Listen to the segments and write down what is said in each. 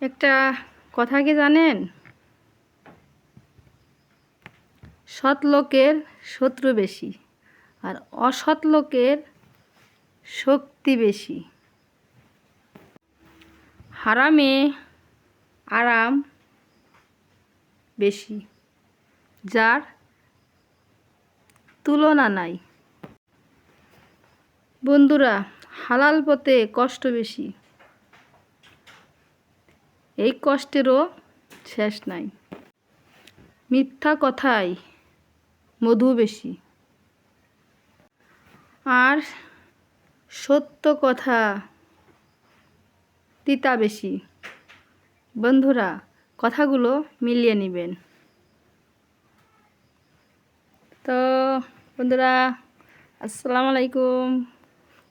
একটা কথা কি জানেন? সৎ লোকের শত্রু বেশি আর অসৎ লোকের শক্তি বেশি। হারামে আরাম বেশি, যার তুলনা নাই। বন্ধুরা, হালাল পথে কষ্ট বেশি, এই কষ্টেরও শেষ নাই। মিথ্যা কথায় মধু বেশি আর সত্য কথা তিতা বেশি। বন্ধুরা, কথাগুলো মিলিয়ে নেবেন। তো বন্ধুরা, আসসালামু আলাইকুম।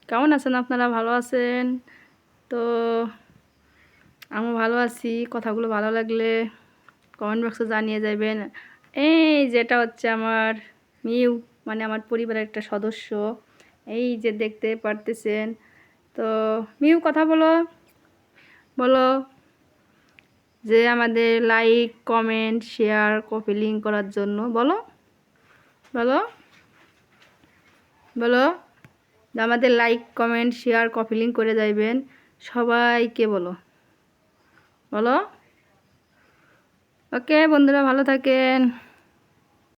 কেমন আছেন আপনারা? ভালো আছেন তো? আমি ভালো আছি। কথাগুলো ভালো লাগলে কমেন্ট বক্সে জানিয়ে যাবেন। এই যেটা হচ্ছে আমার মিউ, মানে আমার পরিবারের একটা সদস্য, এই যে দেখতে পারতেছেন। তো মিউ, কথা বলো বলো যে আমাদের like, comment, share, copy link করার জন্য বলো বলো বলো যে আমাদের like, comment, share, copy link করে যাইবেন। সবাইকে বলো বলো। ওকে বন্ধুরা, ভালো থাকেন।